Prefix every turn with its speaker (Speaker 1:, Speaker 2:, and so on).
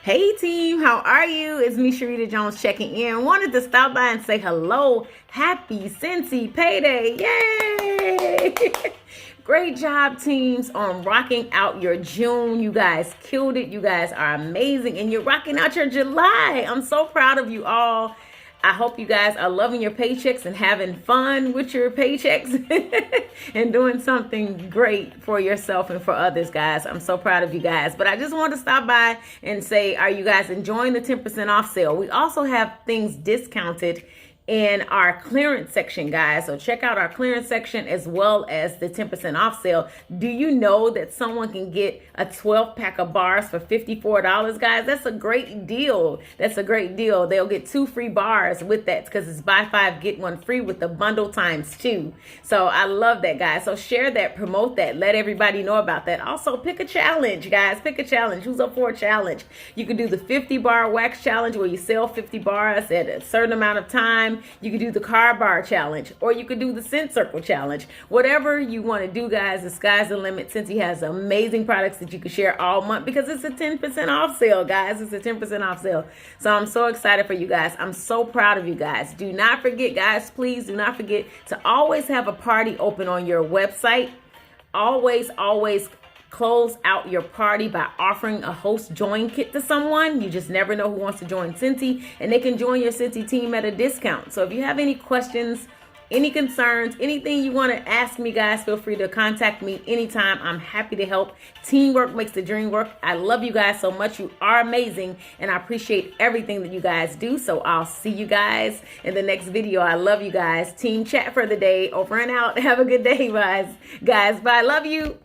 Speaker 1: Hey team, how are you? It's me, Charita Jones, checking in. Wanted to stop by and say hello. Happy Scentsy Payday. Yay! Great job, teams, on rocking out your June. You guys killed it. You guys are amazing. And you're rocking out your July. I'm so proud of you all. I hope you guys are loving your paychecks and having fun with your paychecks and doing something great for yourself and for others, guys. I'm so proud of you guys. But I just want to stop by and say, are you guys enjoying the 10% off sale? We also have things discounted in our clearance section, guys. So check out our clearance section as well as the 10% off sale. Do you know that someone can get a 12-pack of bars for $54, guys? That's a great deal. That's a great deal. They'll get 2 free bars with that because it's buy 5, get 1 free with the bundle times 2. So I love that, guys. So share that, promote that, let everybody know about that. Also, pick a challenge, guys. Pick a challenge. Who's up for a challenge? You can do the 50-bar wax challenge where you sell 50 bars at a certain amount of time. You could do the car bar challenge, or you could do the scent circle challenge. Whatever you want to do, guys, the sky's the limit. Scentsy has amazing products that you can share all month because it's a 10% off sale, guys. It's a 10% off sale. So I'm so excited for you guys. I'm so proud of you guys. Do not forget, guys, please do not forget to always have a party open on your website. Always close out your party by offering a host join kit to someone. You just never know who wants to join Scentsy, and they can join your Scentsy team at a discount. So if you have any questions, any concerns, anything you want to ask me, guys, feel free to contact me anytime. I'm happy to help. Teamwork makes the dream work. I love you guys so much. You are amazing, and I appreciate everything that you guys do. So I'll see you guys in the next video. I love you guys. Team chat for the day. Over and out. Have a good day, guys. Bye. Love you.